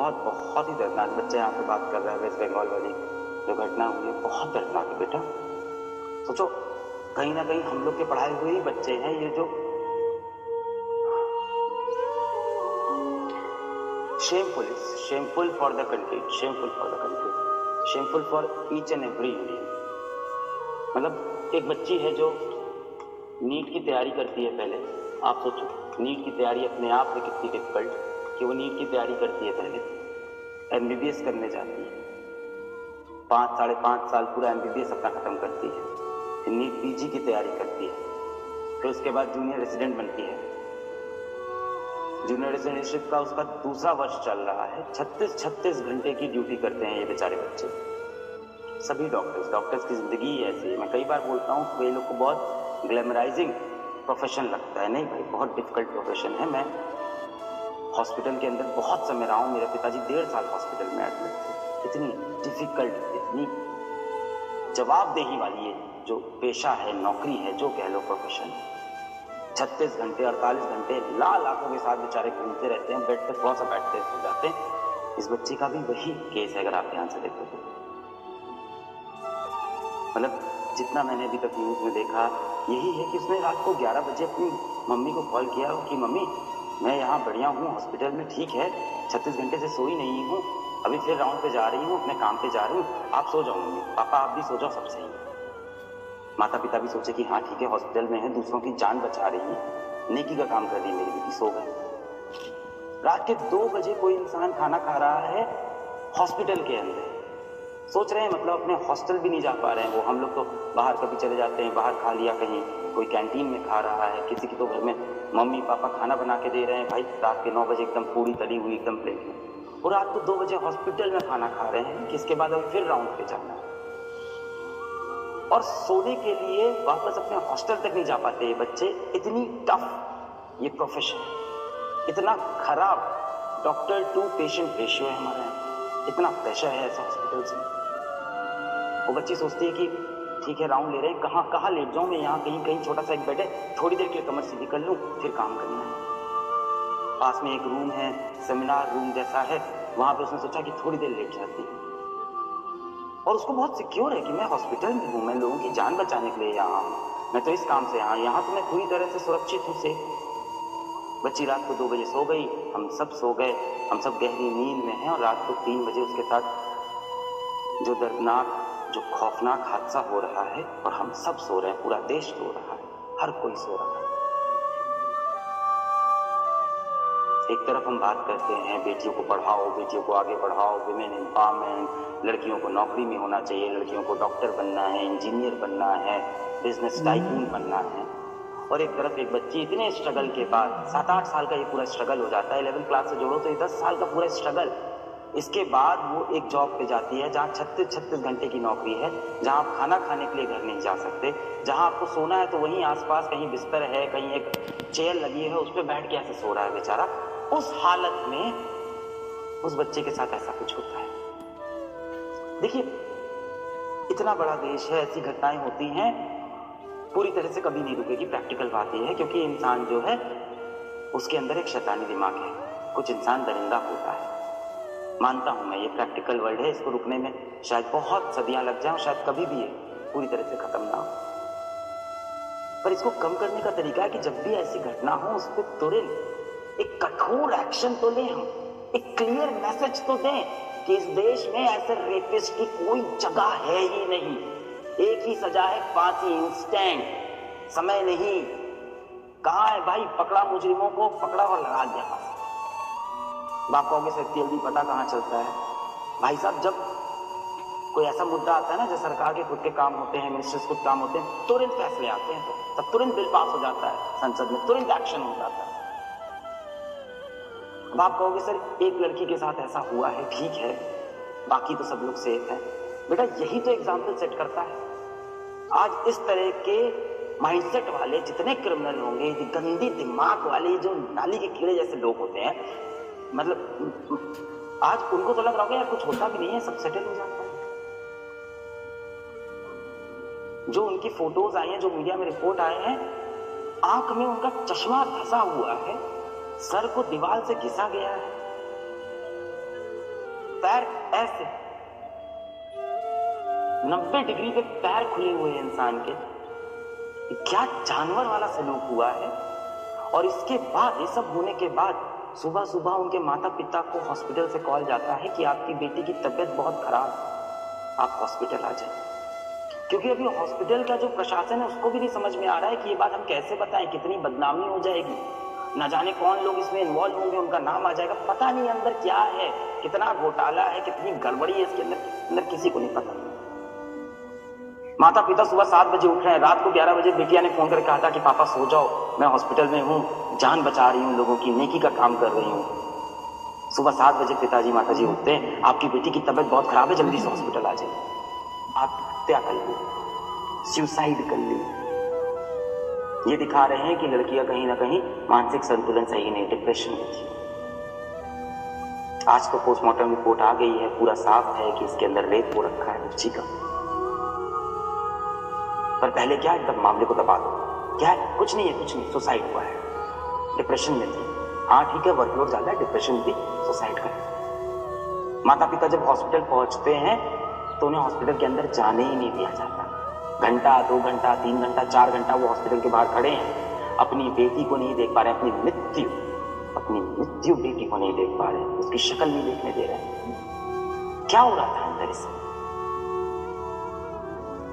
बहुत बहुत ही दर्दनाक। बच्चा यहाँ पे बात कर रहा है, वेस्ट बंगाल वाली जो घटना हुई है बहुत दर्दनाक है बेटा। सोचो कहीं ना कहीं हम लोग के पढ़ाए हुए ही बच्चे हैं ये जो shameful for the country, shameful for each and every Indian। मतलब एक बच्ची है जो नीट की तैयारी करती है। पहले आप सोचो नीट की तैयारी अपने आप में कितनी डिफिकल्ट कि वो नीट की तैयारी करती है, पहले एमबीबीएस करने जाती है, 5-5.5 साल पूरा एमबीबीएस अपना खत्म करती है, फिर नीट पीजी की तैयारी करती है, फिर उसके बाद जूनियर रेजिडेंट बनती है। जूनियर रेजिडेंटशिप का उसका दूसरा वर्ष चल रहा है। 36 घंटे की ड्यूटी करते हैं ये बेचारे बच्चे। सभी डॉक्टर्स की जिंदगी ही ऐसी है। मैं कई बार बोलता हूँ कई लोग को बहुत ग्लैमराइजिंग प्रोफेशन लगता है, नहीं भाई बहुत डिफिकल्ट प्रोफेशन है। मैं हॉस्पिटल के अंदर बहुत समय रहा हूँ, मेरे पिताजी 1.5 साल हॉस्पिटल में एडमिट थे। इतनी डिफिकल्ट, इतनी जवाबदेही वाली ये जो पेशा है, नौकरी है, जो कह लो प्रोफेशन। 36 घंटे 48 घंटे लाखों के साथ बेचारे घूमते रहते हैं, बेड पे थोड़ा सा बैठते हो जाते हैं। इस बच्ची का भी वही केस है अगर आप ध्यान से देखो तो। मतलब जितना मैंने अभी तक न्यूज में देखा यही है कि उसने रात को 11 बजे अपनी मम्मी को कॉल किया कि मम्मी मैं यहाँ बढ़िया हूँ हॉस्पिटल में, ठीक है 36 घंटे से सोई नहीं हूँ, अभी फिर राउंड पे जा रही हूँ, अपने काम पे जा रही हूँ, आप सो जाओ मम्मी, पापा आप भी सो जाओ, सब सही है। माता पिता भी सोचे कि हाँ ठीक है हॉस्पिटल में है, दूसरों की जान बचा रही है, नेकी का काम कर रही है मेरी बेटी, सो गए। रात के 2 बजे कोई इंसान खाना खा रहा है हॉस्पिटल के अंदर। सोच रहे हैं मतलब अपने हॉस्टल भी नहीं जा पा रहे हैं वो। हम लोग तो बाहर कभी चले जाते हैं, बाहर खा लिया, कहीं कोई कैंटीन में खा रहा है, किसी की तो घर में मम्मी पापा खाना बना के दे रहे हैं, भाई रात के 9 बजे एकदम पूरी तली हुई एकदम प्लेट में, और रात को 2 बजे हॉस्पिटल में खाना खा रहे हैं, किसके बाद अभी फिर राउंड पे जाना है। और सोने के लिए वापस अपने हॉस्टल तक नहीं जा पाते ये बच्चे। इतनी टफ ये प्रोफेशन, इतना खराब डॉक्टर टू पेशेंट रेशियो है हमारे यहाँ, इतना प्रेशर है ऐसा हॉस्पिटल से। वो बच्ची सोचती है कि ठीक है राउंड ले रहे हैं, कहाँ लेट जाऊं मैं, यहाँ कहीं छोटा सा एक बेड है, थोड़ी देर के लिए कमर सीधी कर लूं, फिर काम करना है। पास में एक रूम है, सेमिनार रूम जैसा है, वहां पे उसने सोचा कि थोड़ी देर लेट जाती है। और उसको बहुत सिक्योर है कि मैं हॉस्पिटल में हूँ, मैं लोगों की जान बचाने के लिए यहाँ हूँ, मैं तो इस काम से यहाँ तो मैं पूरी तरह से सुरक्षित हूँ से। बच्ची रात को 2 बजे सो गई, हम सब सो गए, हम सब गहरी नींद में हैं, और रात को 3 बजे उसके साथ जो दर्दनाक, जो खौफनाक हादसा हो रहा है, और हम सब सो रहे हैं, पूरा देश सो रहा है, हर कोई सो रहा है। एक तरफ हम बात करते हैं बेटियों को पढ़ाओ, बेटियों को आगे बढ़ाओ, विमेन एम्पावरमेंट, लड़कियों को नौकरी में होना चाहिए, लड़कियों को डॉक्टर बनना है, इंजीनियर बनना है, बिजनेस टाइकून बनना है। और एक तरफ एक बच्ची इतने स्ट्रगल के बाद 7-8 साल का ये पूरा स्ट्रगल हो जाता है, 11th क्लास से जोड़ो तो ये 10 साल का पूरा स्ट्रगल, इसके बाद वो एक जॉब पे जाती है जहाँ 36 घंटे की नौकरी है, जहाँ आप खाना खाने के लिए घर नहीं जा सकते, जहाँ आपको सोना है तो वहीं आसपास कहीं बिस्तर है, कहीं एक चेयर लगी है, उस पर बैठ के ऐसे सो रहा है बेचारा। उस हालत में उस बच्चे के साथ ऐसा कुछ होता है। देखिए इतना बड़ा देश है, ऐसी घटनाएं होती हैं, पूरी तरह से कभी नहीं रुकेगी। प्रैक्टिकल बात यह है क्योंकि इंसान जो है उसके अंदर एक शैतानी दिमाग है, कुछ इंसान दरिंदा होता है, मानता हूं मैं, ये प्रैक्टिकल वर्ल्ड है, इसको रुकने में शायद बहुत सदियां लग जाएं, शायद कभी भी ये पूरी तरह से खत्म ना हो। पर इसको कम करने का तरीका है कि जब भी ऐसी घटना हो उस पर तुरंत एक कठोर एक्शन तो लें, हम एक क्लियर मैसेज तो दें कि इस देश में ऐसे रेपिस्ट की कोई जगह है ही नहीं, एक ही सजा है, फांसी, इंस्टेंट, समय नहीं। कहां है भाई, पकड़ा मुजरिमों को, पकड़ा और लगा दिया फांसी। बाप कहोगे सर जल्दी पता कहां चलता है भाई साहब, जब कोई ऐसा मुद्दा आता है ना, जो सरकार के खुद के काम होते हैं, मिनिस्टर्स खुद काम होते हैं, तुरंत फैसले आते हैं, तो तब तुरंत बिल पास हो जाता है संसद में, तुरंत एक्शन हो जाता है। अब आप कहोगे सर एक लड़की के साथ ऐसा हुआ है, ठीक है, बाकी तो सब लोग सेफ है। बेटा यही तो एग्जाम्पल सेट करता है। आज इस तरह के माइंडसेट वाले जितने क्रिमिनल होंगे, गंदी दिमाग वाले जो नाली के कीड़े जैसे लोग होते हैं, मतलब आज उनको तो लग रहा होगा यार कुछ होता भी नहीं है, सब सेटल हो जाता है। जो उनकी फोटोज आई हैं, जो मीडिया में रिपोर्ट आए हैं, आंख में उनका चश्मा धंसा हुआ है, सर को दीवार से घिसा गया है, पैर ऐसे 90 डिग्री पे पैर खुले हुए हैं इंसान के। क्या जानवर वाला सलूक हुआ है। और इसके बाद, ये सब होने के बाद सुबह सुबह उनके माता पिता को हॉस्पिटल से कॉल जाता है कि आपकी बेटी की तबीयत बहुत खराब है, आप हॉस्पिटल आ जाए। क्योंकि अभी हॉस्पिटल का जो प्रशासन है उसको भी नहीं समझ में आ रहा है कि ये बात हम कैसे बताएं, कितनी बदनामी हो जाएगी, ना जाने कौन लोग इसमें इन्वॉल्व होंगे, उनका नाम आ जाएगा, पता नहीं अंदर क्या है, कितना घोटाला है, कितनी गड़बड़ी है इसके अंदर किसी को नहीं पता। माता पिता सुबह 7 बजे उठ रहे हैं, रात को 11 बजे बेटिया ने फोन करके कहा था कि पापा सो जाओ, मैं हॉस्पिटल में हूँ, जान बचा रही हूँ, लोगों की नेकी का काम कर रही हूँ। सुबह 7 बजे पिताजी माताजी उठते हैं, आपकी बेटी की तबीयत बहुत खराब है, जल्दी से हॉस्पिटल आ जाइए। आप हत्या कर ली, सुसाइड कर ली। ये दिखा रहे हैं कि लड़कियां कहीं ना कहीं मानसिक संतुलन सही नहीं, डिप्रेशन में थी। आज तो पोस्टमार्टम रिपोर्ट आ गई है, पूरा साफ है कि इसके अंदर रेप हो रखा है बच्ची का। पर पहले क्या एकदम मामले को दबा दो, क्या है, कुछ नहीं है, कुछ नहीं, सुसाइड हुआ है, डिप्रेशन में थी। हाँ ठीक है, वर्कलोड ज्यादा है, डिप्रेशन थी, सुसाइड कर। माता पिता जब हॉस्पिटल पहुंचते हैं तो उन्हें हॉस्पिटल के अंदर जाने ही नहीं दिया जाता। घंटा, 2 घंटा, 3 घंटा, 4 घंटा वो हॉस्पिटल के बाहर खड़े हैं, अपनी बेटी को नहीं देख पा रहे, अपनी मृत्यु बेटी को नहीं देख पा रहे, उसकी शक्ल नहीं देखने दे रहे। क्या हो रहा था अंदर इसमें,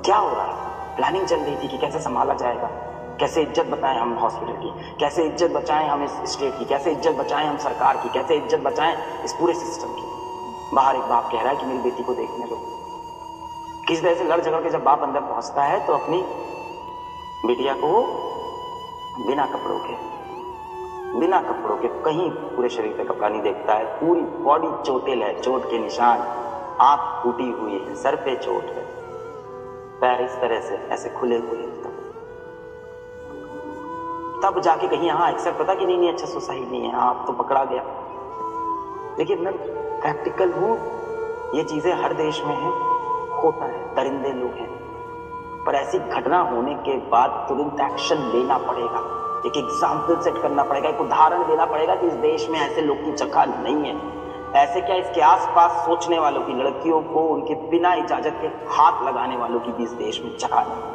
क्या हो रहा था? प्लानिंग चल रही थी कि कैसे संभाला जाएगा, कैसे इज्जत बचाएं हम हॉस्पिटल की, कैसे इज्जत बचाएं हम इस स्टेट की, कैसे इज्जत बचाएं हम सरकार की, कैसे इज्जत बचाएं इस पूरे सिस्टम की। बाहर एक बाप कह रहा है कि मेरी बेटी को देखने दो। किस तरह से लड़ झगड़ के जब बाप अंदर पहुंचता है तो अपनी बिटिया को बिना कपड़ों के कहीं पूरे शरीर पे कपड़ा नहीं देखता है, पूरी बॉडी चोटिल है, चोट के निशान, आंख फूटी हुई है, सर पे चोट है, पैर इस तरह से ऐसे खुले हुए। तब जाके कहीं हाँ एक्सेप्ट पता कि नहीं अच्छा सुसाइड नहीं है, हाँ तो पकड़ा गया। लेकिन मैं प्रैक्टिकल हूं, ये चीजें हर देश में है, होता है, दरिंदे लोग हैं, पर ऐसी घटना होने के बाद तुरंत एक्शन लेना पड़ेगा, एक एग्जाम्पल सेट करना पड़ेगा, एक उदाहरण देना पड़ेगा कि इस देश में ऐसे लोग की जगह नहीं है। ऐसे क्या, इसके आसपास सोचने वालों की, लड़कियों को उनके बिना इजाजत के हाथ लगाने वालों की भी इस देश में जगह नहीं है।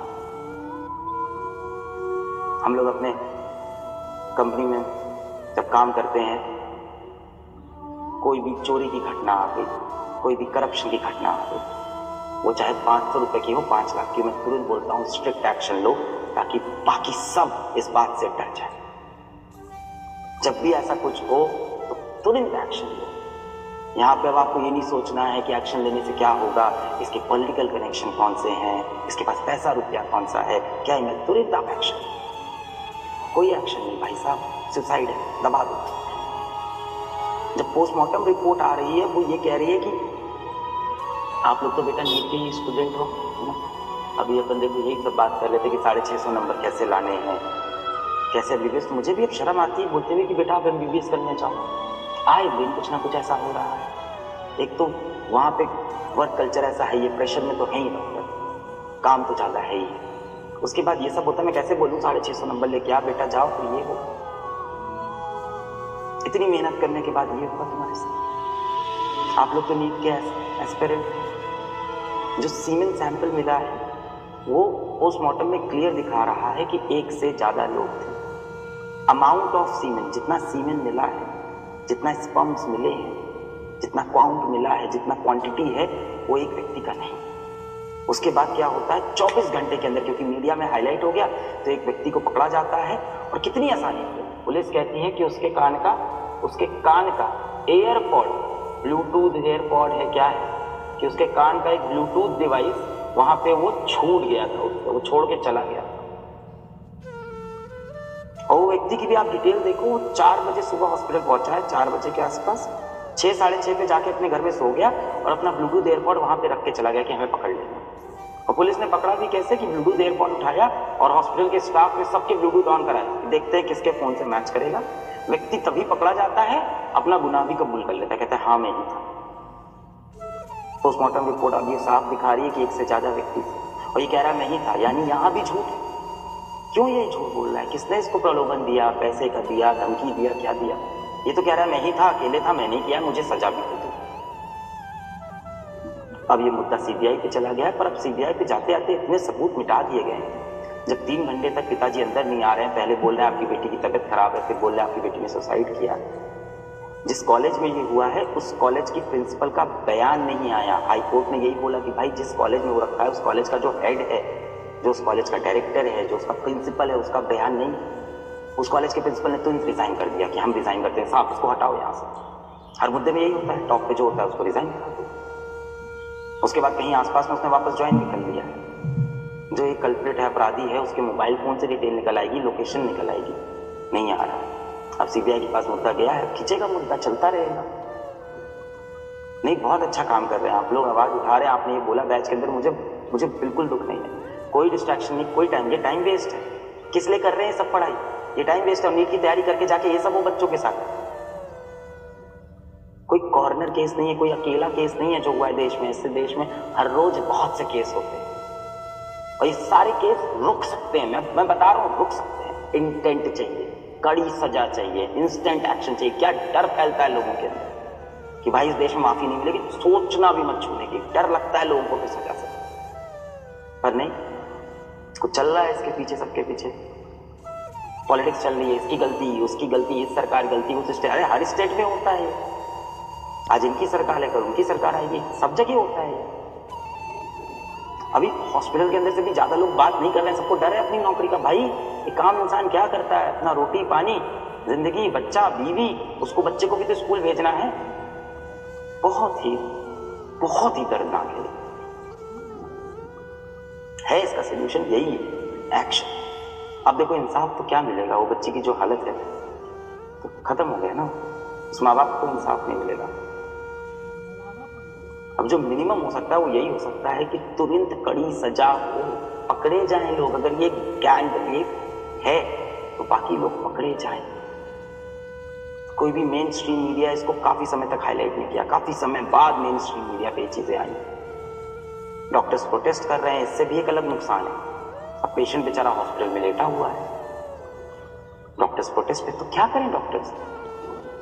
हम लोग अपने कंपनी में जब काम करते हैं, कोई भी चोरी की घटना आ गई, कोई भी करप्शन की घटना आ गई, वो चाहे 500 रुपए की हो, 5 लाख की, मैं तुरंत बोलता हूँ स्ट्रिक्ट एक्शन लो, ताकि बाकी सब इस बात से डर जाए। जब भी ऐसा कुछ हो तो तुरंत एक्शन लो। यहाँ पे अब आपको ये नहीं सोचना है कि एक्शन लेने से क्या होगा, इसके पॉलिटिकल कनेक्शन कौन से हैं, इसके पास पैसा रुपया कौन सा है, क्या है, मैं तुरंत आप एक्शन। कोई एक्शन नहीं भाई साहब, सुसाइड है, दबा दो। जब पोस्टमार्टम रिपोर्ट आ रही है वो ये कह रही है कि आप लोग तो बेटा नीट के ही स्टूडेंट हो ना। अभी अपन देखो यही सब बात कर रहे थे कि 650 नंबर कैसे लाने हैं, कैसे एमबीबीएस। तो मुझे भी अब शर्म आती है बोलते हुए कि बेटा आप एमबीबीएस करने जाओ। आए दिन कुछ ना कुछ ऐसा हो रहा है। एक तो वहाँ पे वर्क कल्चर ऐसा है, ये प्रेशर में तो है ही डॉक्टर, काम तो ज़्यादा है ही। उसके बाद ये सब होता है, मैं कैसे बोलूँ 650 नंबर लेके आ बेटा जाओ, तो ये हो, इतनी मेहनत करने के बाद ये होगा तुम्हारे साथ। आप लोग तो नीट के एस्पिरेंट। जो सीमेन सैंपल मिला है वो पोस्टमार्टम में क्लियर दिखा रहा है कि 1 से ज्यादा लोग थे। अमाउंट ऑफ सीमेन, जितना सीमेन मिला है, जितना स्पर्म्स मिले हैं, जितना काउंट मिला है, जितना क्वांटिटी है, वो एक व्यक्ति का नहीं। उसके बाद क्या होता है, 24 घंटे के अंदर, क्योंकि मीडिया में हाईलाइट हो गया, तो एक व्यक्ति को पकड़ा जाता है। और कितनी आसानी है, पुलिस कहती है कि उसके कान का एयरपॉड, ब्लूटूथ एयरपॉड है, क्या है कि उसके कान का एक ब्लूटूथ डिवाइस वहां पे वो छूट गया था, उसको वो छोड़ के चला गया था। और वो व्यक्ति की भी आप डिटेल देखो, वो 4 बजे सुबह हॉस्पिटल पहुंचा है, 4 बजे के आसपास, 6 साढ़े 6 पे जाके अपने घर में सो गया और अपना ब्लूटूथ एयरपॉड वहां पे रख के चला गया कि हमें पकड़ लेना। और पुलिस ने पकड़ा भी कैसे कि ब्लूटूथ एयरपॉड उठाया और हॉस्पिटल के स्टाफ ने सबके ब्लूटूथ ऑन कराया, देखते हैं किसके फोन से मैच करेगा। व्यक्ति तभी पकड़ा जाता है, अपना गुनाह भी कबूल कर लेता है, कहता है हाँ मैं ही था। पोस्टमार्टम रिपोर्ट अब ये साफ दिखा रही है कि 1 से ज्यादा व्यक्ति थे, और ये कह रहा है मैं ही था, यानी यहाँ भी झूठ है। क्यों ये झूठ बोल रहा है, किसने इसको प्रलोभन दिया, पैसे का दिया, धमकी दिया, क्या दिया? ये तो कह रहा है मैं ही था, अकेले था, मैंने किया, मुझे सजा भी दे दो। अब ये मुद्दा सीबीआई पे चला गया है, पर अब सीबीआई पे जाते आते इतने सबूत मिटा दिए गए हैं। जब 3 घंटे तक पिताजी अंदर नहीं आ रहे हैं, पहले बोल रहे हैं आपकी बेटी की तबीयत खराब है, फिर बोल रहे हैं आपकी बेटी ने सुसाइड किया। जिस कॉलेज में ये हुआ है उस कॉलेज की प्रिंसिपल का बयान नहीं आया। हाई कोर्ट ने यही बोला कि भाई जिस कॉलेज में वो रखा है उस कॉलेज का जो हेड है, जो उस कॉलेज का डायरेक्टर है, जो उसका प्रिंसिपल है, उसका बयान नहीं। उस कॉलेज के प्रिंसिपल ने तुरंत रिजाइन कर दिया कि हम रिजाइन करते हैं, साहब इसको हटाओ यहाँ से। हर मुद्दे में यही होता है, टॉप पे जो होता है उसको रिजाइन करा दो। उसके बाद कहीं आसपास में उसने वापस ज्वाइन भी कर लिया। जो एक कल्प्रिट है, अपराधी है, उसके मोबाइल फोन से डिटेल निकल आएगी, लोकेशन निकल आएगी, नहीं आ रहा। अब सीबीआई के पास मुद्दा गया है, खींचेगा मुद्दा, चलता रहेगा। नहीं, बहुत अच्छा काम कर रहे हैं आप लोग, आवाज उठा रहे हैं। आपने ये बोला बैच के अंदर, मुझे बिल्कुल दुख नहीं है। कोई डिस्ट्रैक्शन नहीं, कोई टाइम, ये टाइम वेस्ट है। किस लिए कर रहे हैं सब पढ़ाई? ये टाइम वेस्ट है। नीट की तैयारी करके जाके ये सब वो बच्चों के साथ। कोई कॉर्नर केस नहीं है, कोई अकेला केस नहीं है जो हुआ है देश में। इससे देश में हर रोज बहुत से केस होते हैं और ये सारे केस रुक सकते हैं। मैं बता रहा हूं, रुक सकते हैं। इंटेंट चाहिए, कड़ी सजा चाहिए, इंस्टेंट एक्शन चाहिए। क्या डर फैलता है लोगों के अंदर कि भाई इस देश में माफी नहीं मिलेगी, सोचना भी मत छूने की। डर लगता है लोगों को फिर सजा से, पर नहीं, कुछ चल रहा है इसके पीछे, सबके पीछे पॉलिटिक्स चल रही है। इसकी गलती, उसकी गलती, इस सरकार गलती, उस स्टेट। अरे हर स्टेट में होता है। आज इनकी सरकार है, कल उनकी सरकार आएगी, सब जगह होता है। अभी हॉस्पिटल के अंदर से भी ज्यादा लोग बात नहीं कर रहे हैं, सबको डर है अपनी नौकरी का। भाई एक आम इंसान क्या करता है? अपना रोटी पानी, जिंदगी, बच्चा, बीवी, उसको बच्चे को भी तो स्कूल भेजना है। बहुत ही दर्दनाक है इसका सोल्यूशन यही है, एक्शन। अब देखो इंसाफ तो क्या मिलेगा? वो बच्ची की जो हालत है तो खत्म हो गया ना, उस माँ बाप को इंसाफ नहीं मिलेगा। अब जो मिनिमम हो सकता है वो यही हो सकता है कि तुरंत कड़ी सजा हो, पकड़े जाएं लोग। अगर ये गैंग रेप है तो बाकी लोग पकड़े जाएं। कोई भी मेन स्ट्रीम मीडिया इसको काफी समय तक हाईलाइट नहीं किया, काफी समय बाद मेन स्ट्रीम मीडिया पे ये चीजें आई। डॉक्टर्स प्रोटेस्ट कर रहे हैं, इससे भी एक अलग नुकसान है। अब पेशेंट बेचारा हॉस्पिटल में लेटा हुआ है, डॉक्टर्स प्रोटेस्ट पे, तो क्या करें डॉक्टर्स?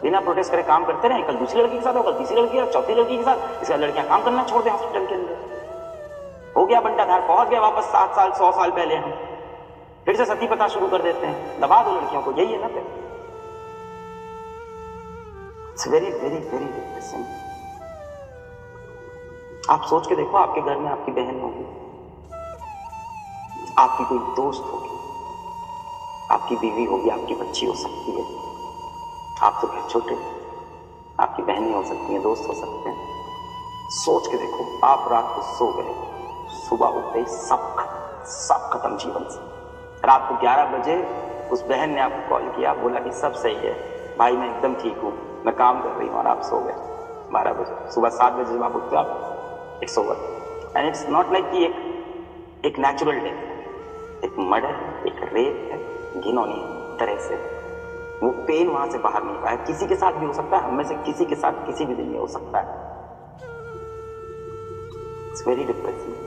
बिना प्रोटेस्ट करे काम करते रहे, कल दूसरी लड़की के साथ होगा, तीसरी लड़की और चौथी लड़की के साथ। इसका लड़कियां काम करना छोड़ दें हॉस्पिटल के अंदर। हो गया बंटाधार, पहुंच गया वापस 7 साल 100 साल पहले। हम फिर से सती पता शुरू कर देते हैं, दबा दो लड़कियों को, यही है ना। फिर it's very very very depressing. आप सोच के देखो, आपके घर में आपकी बहन होगी, आपकी कोई दोस्त होगी, आपकी बीवी होगी, आपकी बच्ची हो सकती है। आप तो घर छोटे, आपकी बहनें हो सकती हैं, दोस्त हो सकते हैं। सोच के देखो, आप रात को सो गए, सुबह उठते ही सब खत्म जीवन से। रात को 11 बजे उस बहन ने आपको कॉल किया, बोला कि सब सही है भाई, मैं एकदम ठीक हूँ, मैं काम कर रही हूँ, और आप सो गए 12 बजे। सुबह 7 बजे जब आप उठते हो, आप it's over. And it's not like कि एक नेचुरल डेथ, एक मर्डर, एक रेप है, घिनौनी तरह से। वो पेन वहां से बाहर नहीं पाया। किसी के साथ भी हो सकता है, हम में से किसी के साथ किसी भी दिन में हो सकता है। It's very depressing.